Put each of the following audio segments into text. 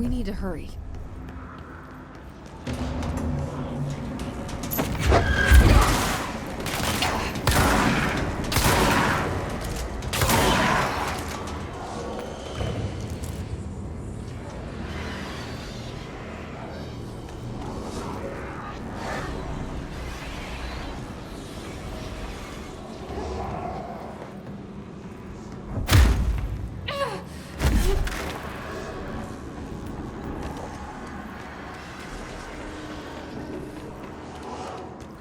We need to hurry.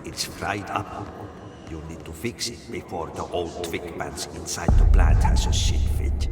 It's fried up. You need to fix it before the old twig pants inside the plant has a shit fit.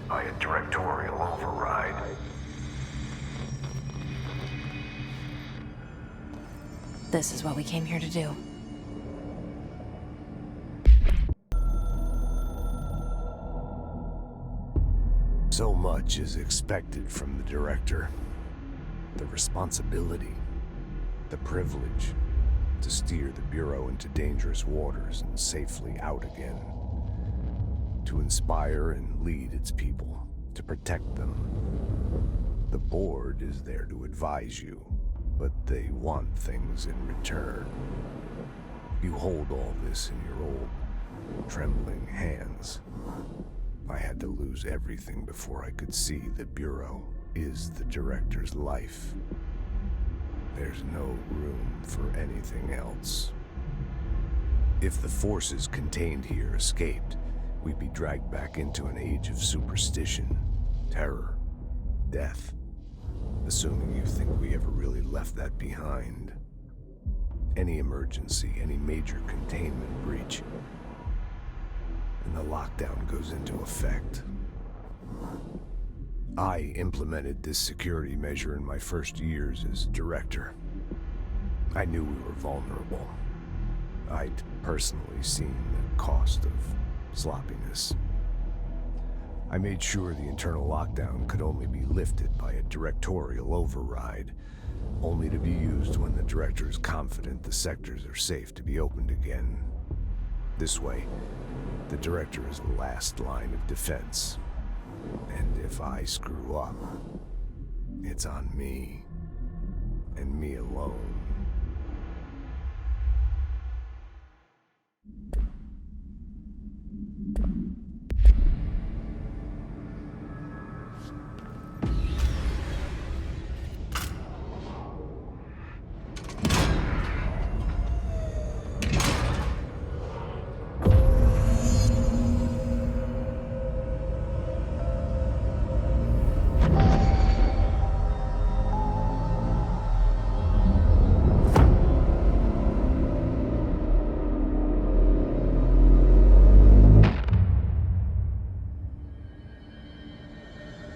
by a directorial override. This is what we came here to do. So much is expected from the director. The responsibility, the privilege to steer the Bureau into dangerous waters and safely out again. To inspire and lead its people, to protect them. The board is there to advise you, but they want things in return. You hold all this in your old, trembling hands. I had to lose everything before I could see the Bureau is the director's life. There's no room for anything else. If the forces contained here escaped, we'd be dragged back into an age of superstition, terror, death. Assuming you think we ever really left that behind. Any emergency, any major containment breach, and the lockdown goes into effect. I implemented this security measure in my first years as director. I knew we were vulnerable. I'd personally seen the cost of sloppiness. I made sure the internal lockdown could only be lifted by a directorial override, only to be used when the director is confident the sectors are safe to be opened again. This way, the director is the last line of defense. And if I screw up, it's on me, and me alone.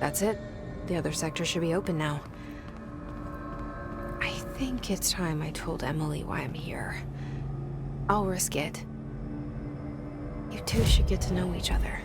That's it. The other sector should be open now. I think it's time I told Emily why I'm here. I'll risk it. You two should get to know each other.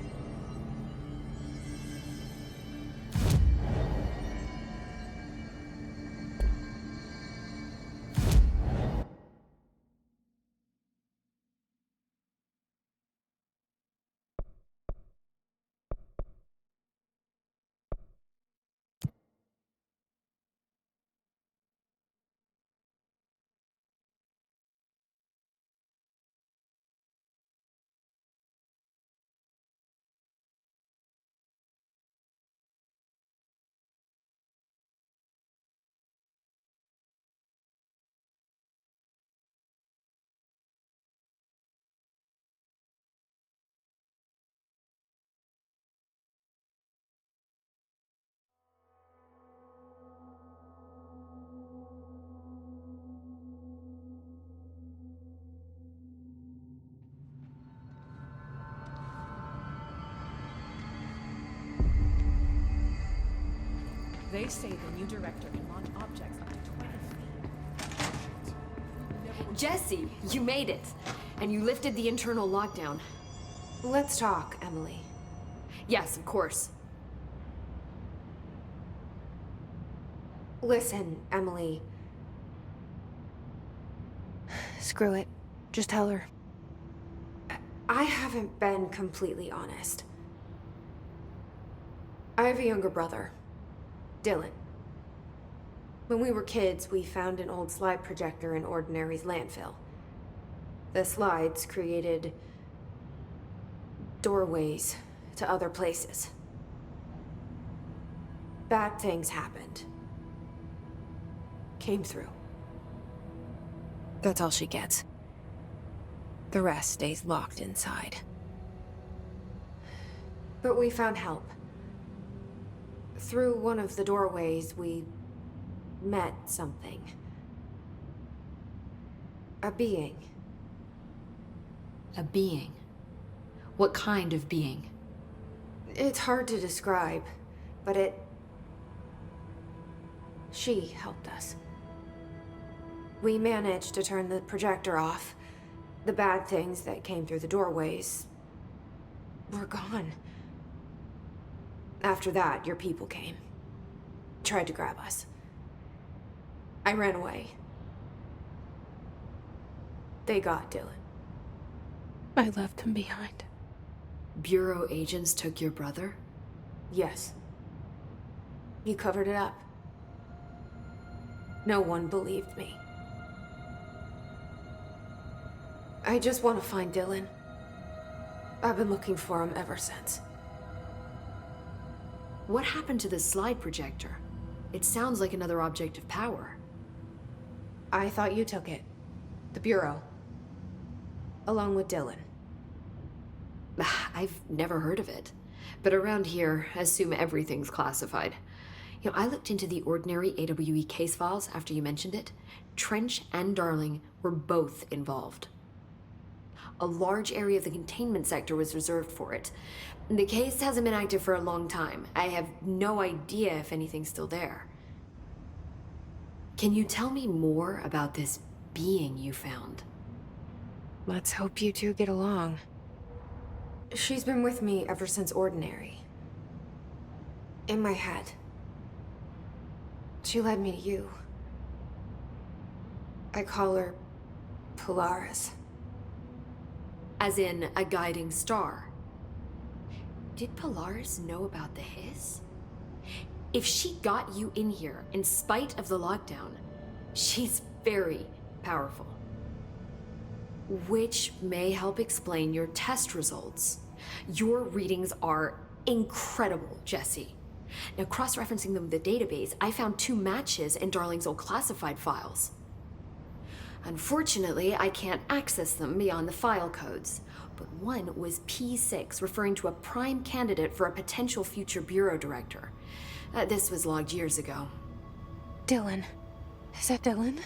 They say the new director can launch objects up to 20 feet. Jesse, you made it. And you lifted the internal lockdown. Let's talk, Emily. Yes, of course. Listen, Emily. Screw it. Just tell her. I haven't been completely honest. I have a younger brother, Dylan. When we were kids, we found an old slide projector in Ordinary's landfill. The slides created doorways to other places. Bad things happened. Came through. That's all she gets. The rest stays locked inside. But we found help. Through one of the doorways, we met something. A being. A being? What kind of being? It's hard to describe, but she helped us. We managed to turn the projector off. The bad things that came through the doorways were gone. After that, your people came. Tried to grab us. I ran away. They got Dylan. I left him behind. Bureau agents took your brother? Yes. You covered it up. No one believed me. I just want to find Dylan. I've been looking for him ever since. What happened to the slide projector? It sounds like another object of power. I thought you took it. The Bureau. Along with Dylan. I've never heard of it. But around here, assume everything's classified. You know, I looked into the ordinary AWE case files after you mentioned it. Trench and Darling were both involved. A large area of the containment sector was reserved for it. The case hasn't been active for a long time. I have no idea if anything's still there. Can you tell me more about this being you found? Let's hope you two get along. She's been with me ever since Ordinary. In my head. She led me to you. I call her Polaris. As in a guiding star. Did Polaris know about the hiss? If she got you in here in spite of the lockdown, she's very powerful. Which may help explain your test results. Your readings are incredible, Jesse. Now, cross-referencing them with the database, I found 2 matches in Darling's old classified files. Unfortunately, I can't access them beyond the file codes, but one was P6, referring to a prime candidate for a potential future bureau director. This was logged years ago. Dylan. Is that Dylan?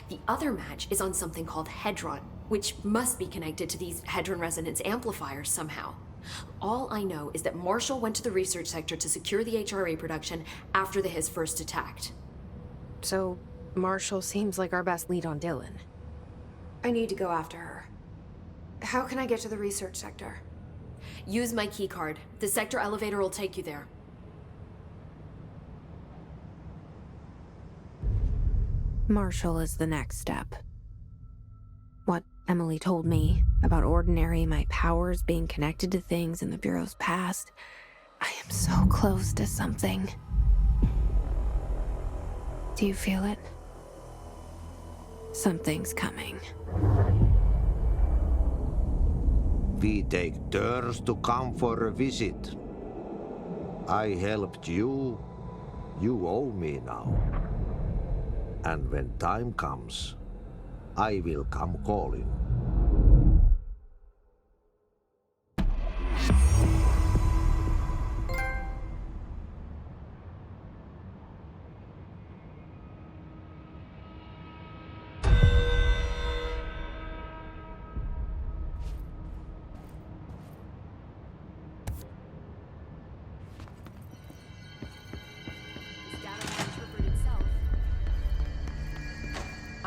The other match is on something called Hedron, which must be connected to these Hedron resonance amplifiers somehow. All I know is that Marshall went to the research sector to secure the HRA production after the hiss first attacked. So, Marshall seems like our best lead on Dylan. I need to go after her. How can I get to the research sector? Use my keycard. The sector elevator will take you there. Marshall is the next step. What Emily told me about Ordinary, my powers being connected to things in the Bureau's past, I am so close to something. Do you feel it? Something's coming. We take turns to come for a visit. I helped you. You owe me now. And when time comes, I will come calling.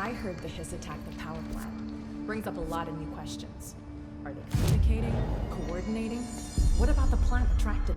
I heard the hiss attacked the power plant. Brings up a lot of new questions. Are they communicating? Coordinating? What about the plant attracted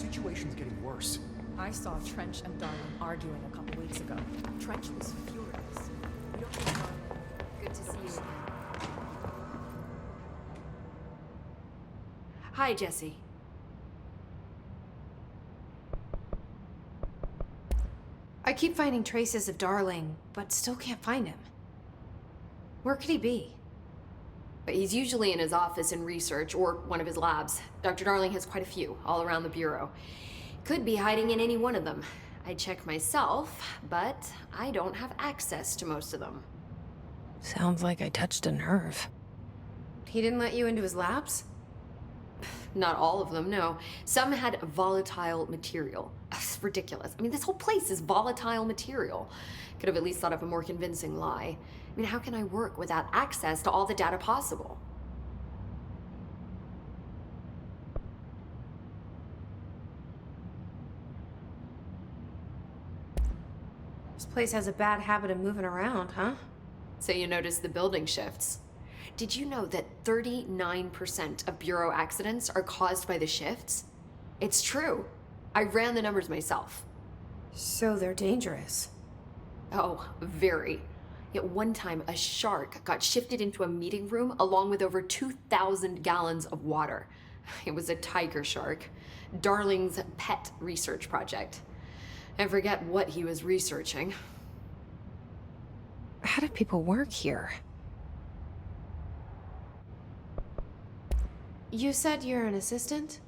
situation's getting worse. I saw Trench and Darling arguing a couple weeks ago. Trench was furious. We don't think Darling... Good to see you again. Hi, Jesse. I keep finding traces of Darling, but still can't find him. Where could he be? But he's usually in his office in research or one of his labs. Dr. Darling has quite a few all around the Bureau. Could be hiding in any one of them. I check myself, but I don't have access to most of them. Sounds like I touched a nerve. He didn't let you into his labs? Not all of them, no. Some had volatile material. It's ridiculous. I mean, this whole place is volatile material. Could have at least thought of a more convincing lie. I mean, how can I work without access to all the data possible? This place has a bad habit of moving around, huh? So you notice the building shifts. Did you know that 39% of Bureau accidents are caused by the shifts? It's true. I ran the numbers myself. So they're dangerous. Oh, very. At one time, a shark got shifted into a meeting room along with over 2,000 gallons of water. It was a tiger shark. Darling's pet research project. I forget what he was researching. How do people work here? You said you're an assistant?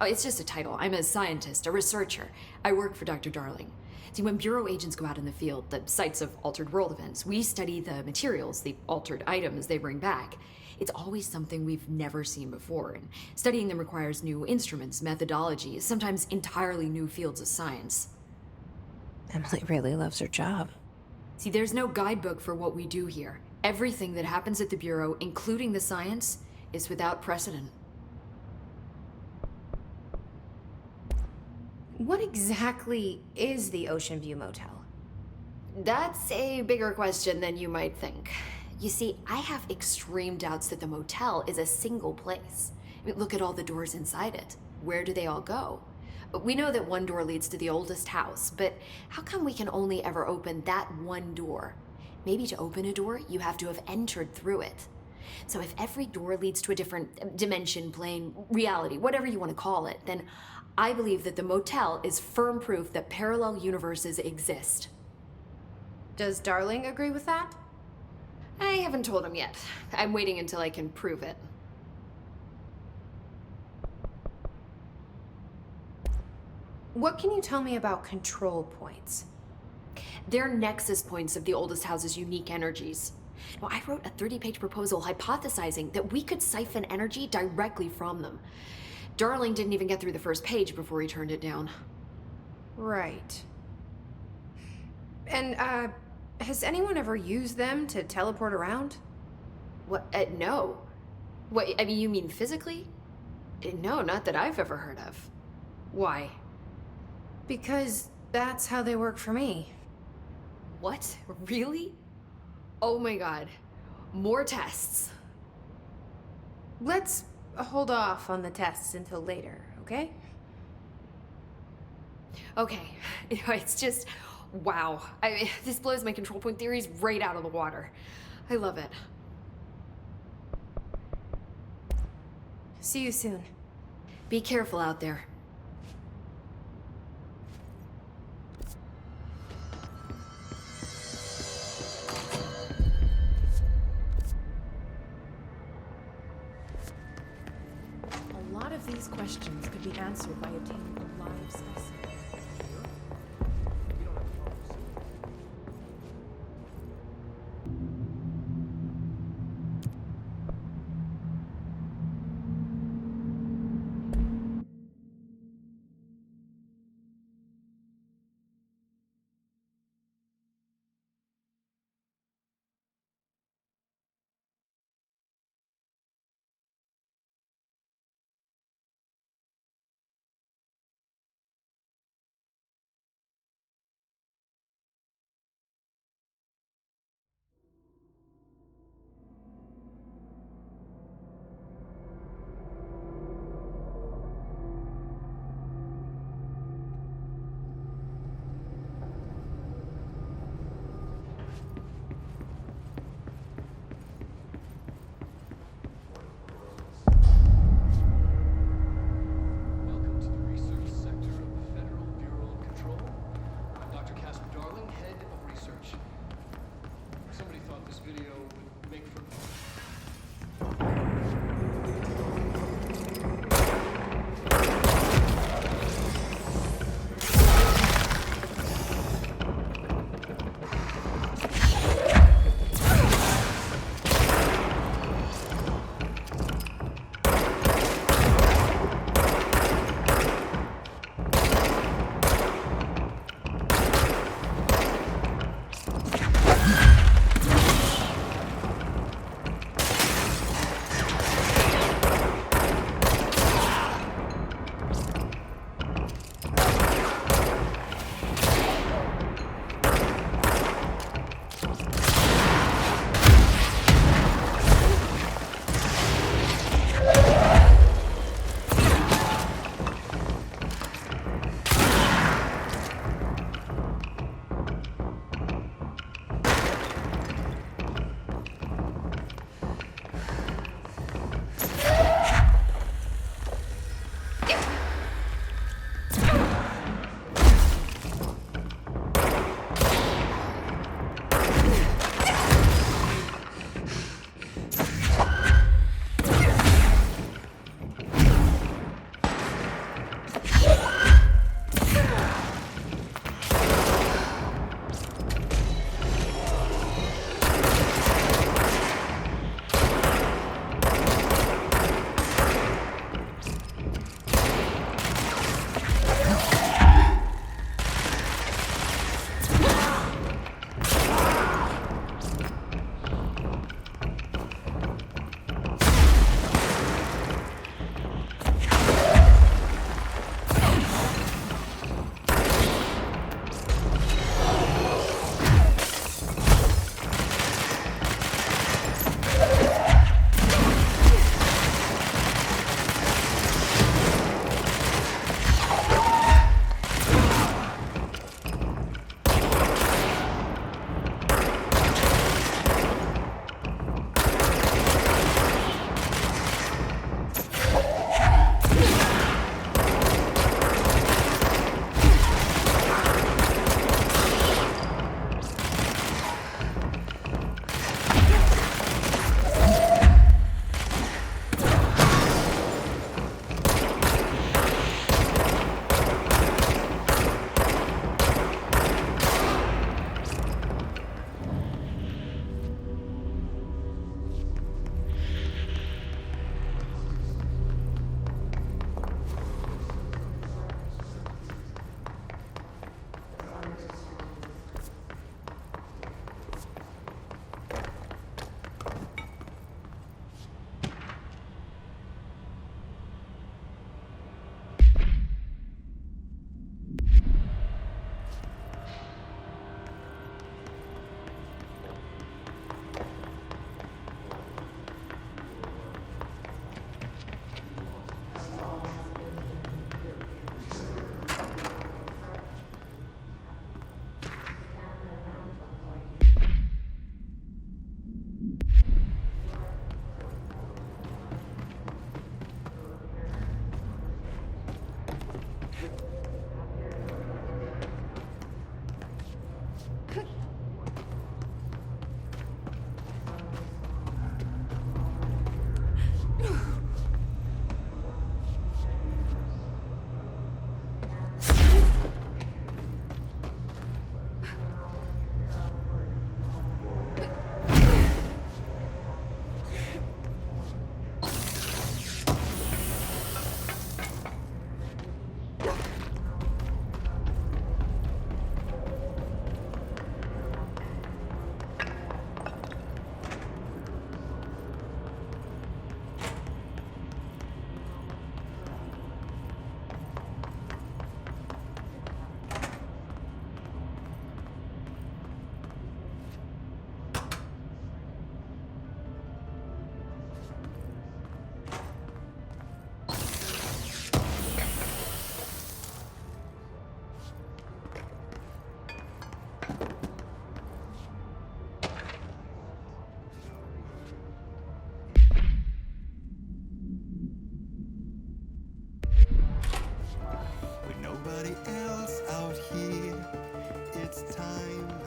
Oh, it's just a title. I'm a scientist, a researcher. I work for Dr. Darling. See, when Bureau agents go out in the field, the sites of altered world events, we study the materials, the altered items they bring back. It's always something we've never seen before, and studying them requires new instruments, methodologies, sometimes entirely new fields of science. Emily really loves her job. See, there's no guidebook for what we do here. Everything that happens at the Bureau, including the science, is without precedent. What exactly is the Ocean View Motel? That's a bigger question than you might think. You see, I have extreme doubts that the motel is a single place. I mean, look at all the doors inside it. Where do they all go? We know that one door leads to the oldest house, but how come we can only ever open that one door? Maybe to open a door, you have to have entered through it. So if every door leads to a different dimension, plane, reality, whatever you want to call it, then I believe that the motel is firm proof that parallel universes exist. Does Darling agree with that? I haven't told him yet. I'm waiting until I can prove it. What can you tell me about control points? They're nexus points of the oldest house's unique energies. Now, I wrote a 30-page proposal hypothesizing that we could siphon energy directly from them. Darling didn't even get through the first page before he turned it down. Right. And, has anyone ever used them to teleport around? What? No. What, I mean, you mean physically? No, not that I've ever heard of. Why? Because that's how they work for me. What? Really? Oh my god. More tests. Let's hold off on the tests until later, okay? Okay. It's just, wow. This blows my control point theories right out of the water. I love it. See you soon. Be careful out there. A lot of these questions could be answered by obtaining a live specimen. everybody else out here. It's time.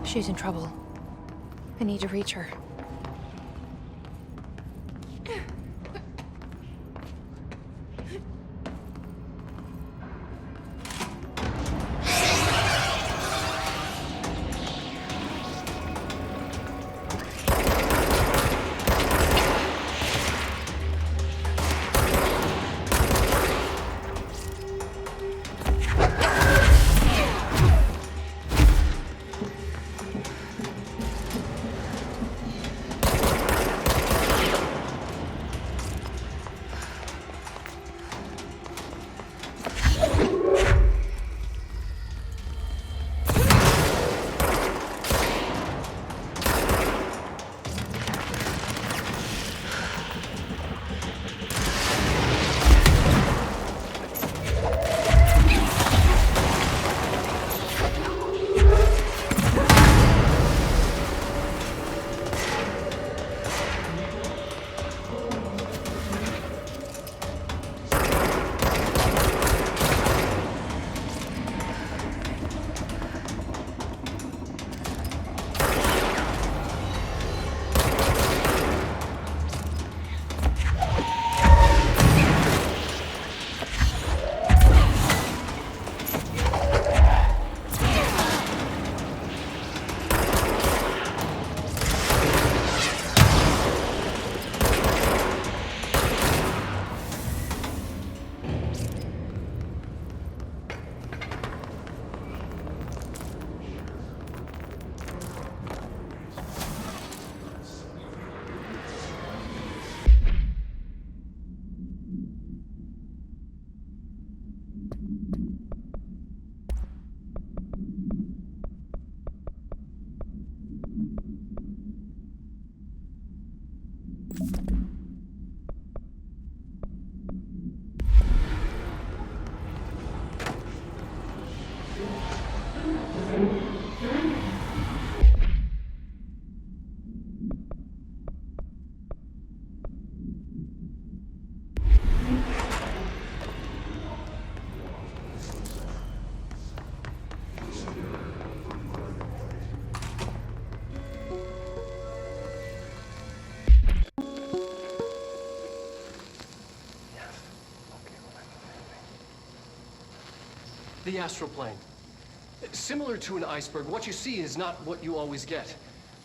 She's in trouble. I need to reach her. The astral plane. Similar to an iceberg, what you see is not what you always get.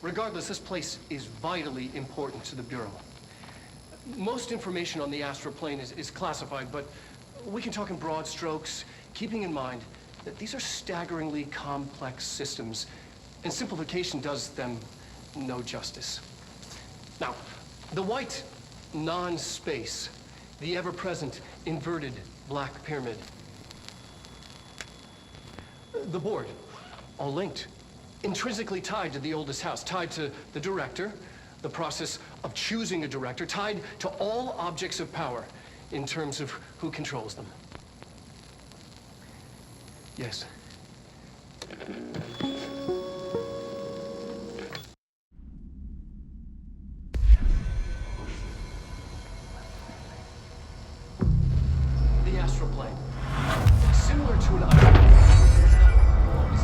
Regardless, this place is vitally important to the Bureau. Most information on the astral plane is classified, but we can talk in broad strokes, keeping in mind that these are staggeringly complex systems, and simplification does them no justice. Now, the white non-space, the ever-present inverted black pyramid. The board, all linked, intrinsically tied to the oldest house, tied to the director, the process of choosing a director, tied to all objects of power in terms of who controls them. Yes. The astral plane. Similar to an island, it's not always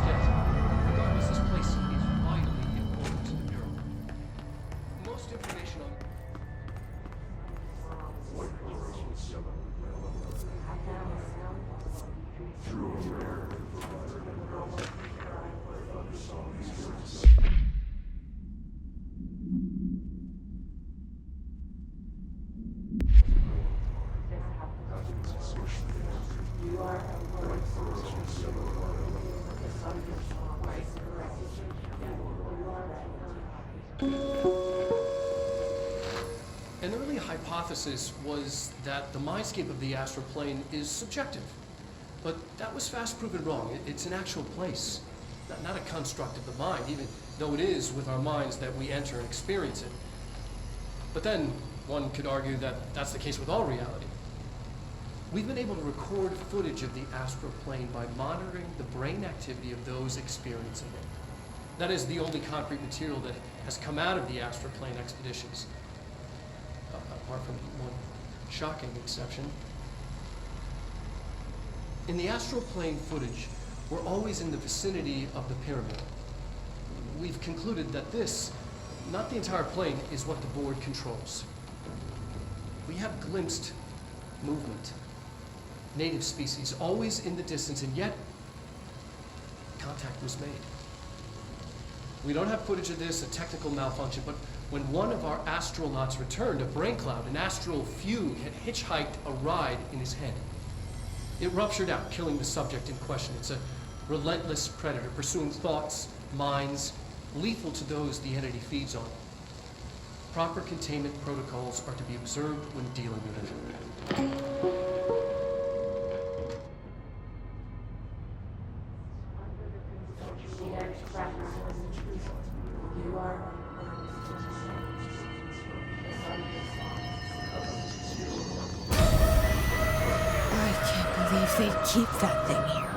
hypothesis was that the mindscape of the astral plane is subjective. But that was fast proven wrong. It's an actual place, not a construct of the mind, even though it is with our minds that we enter and experience it. But then, one could argue that that's the case with all reality. We've been able to record footage of the astral plane by monitoring the brain activity of those experiencing it. That is the only concrete material that has come out of the astral plane expeditions, apart from one shocking exception. In the astral plane footage, we're always in the vicinity of the pyramid. We've concluded that this, not the entire plane, is what the board controls. We have glimpsed movement, native species, always in the distance, and yet contact was made. We don't have footage of this, a technical malfunction, but when one of our astronauts returned, a brain cloud, an astral fugue, had hitchhiked a ride in his head. It ruptured out, killing the subject in question. It's a relentless predator, pursuing thoughts, minds, lethal to those the entity feeds on. Proper containment protocols are to be observed when dealing with it. I can't believe they'd keep that thing here.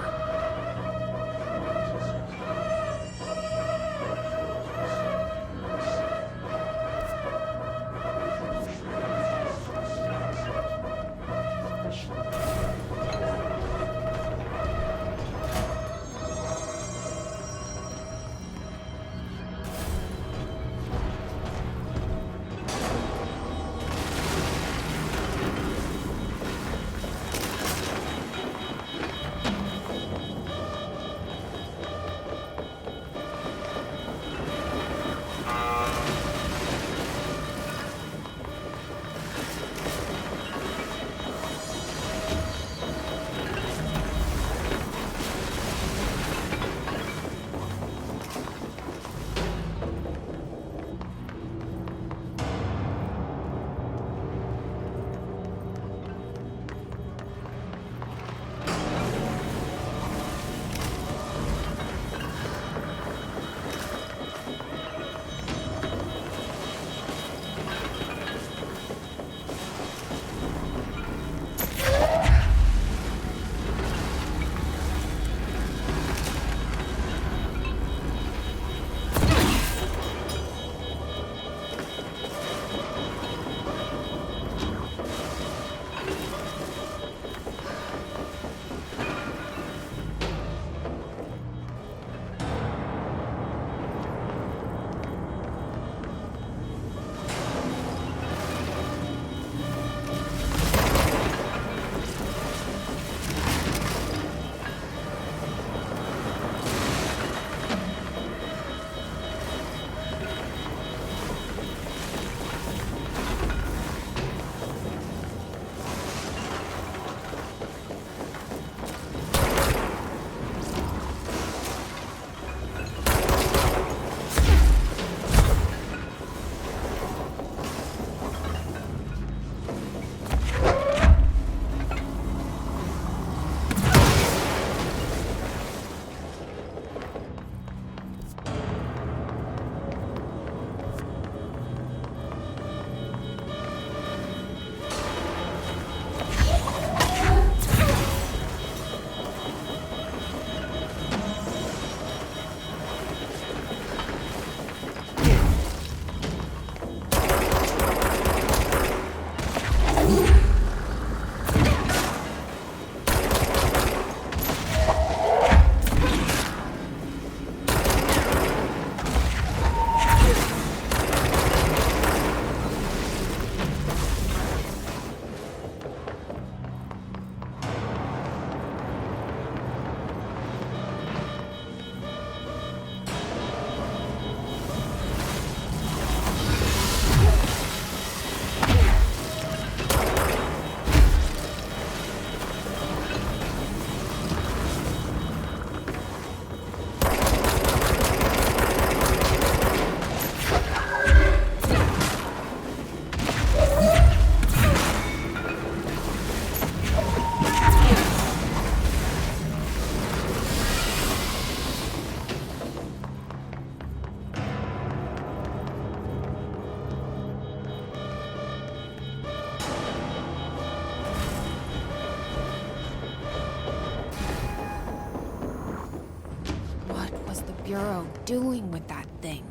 Bureau doing with that thing?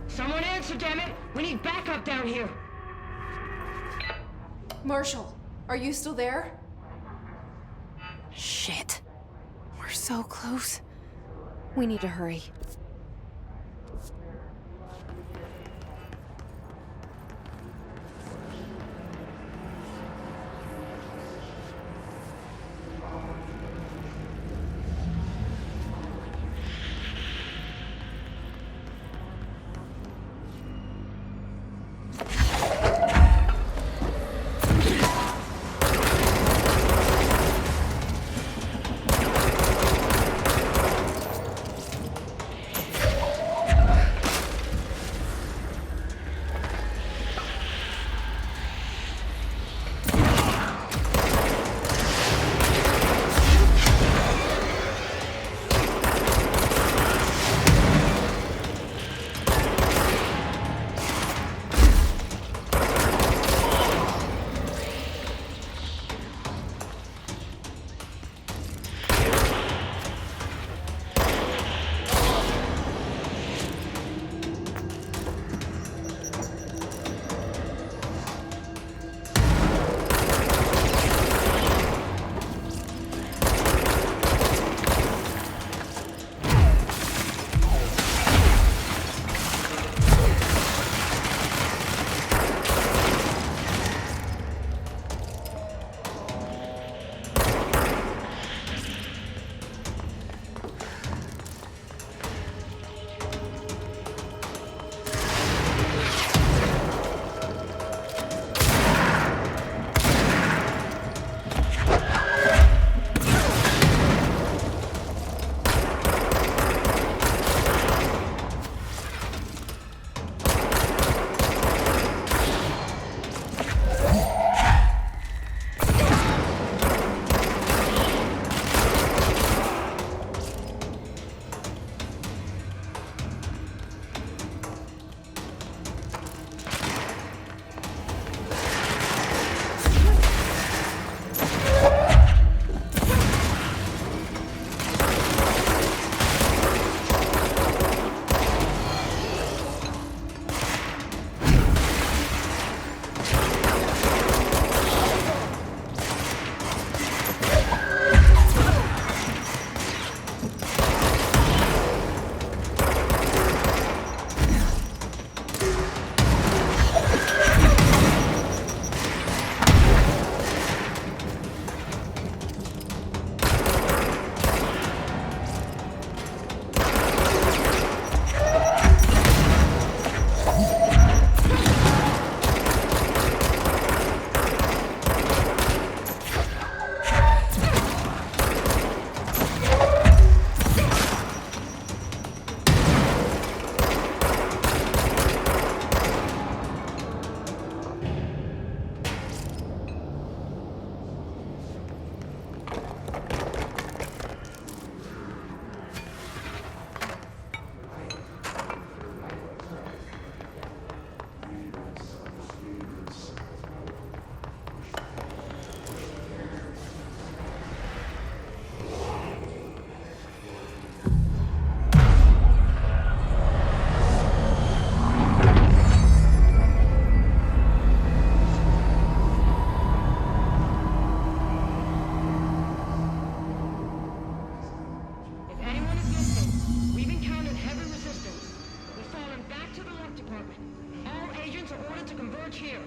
Someone answer, damn it! We need backup down here! Marshall, are you still there? Shit. We're so close. We need to hurry. All agents are ordered to converge here.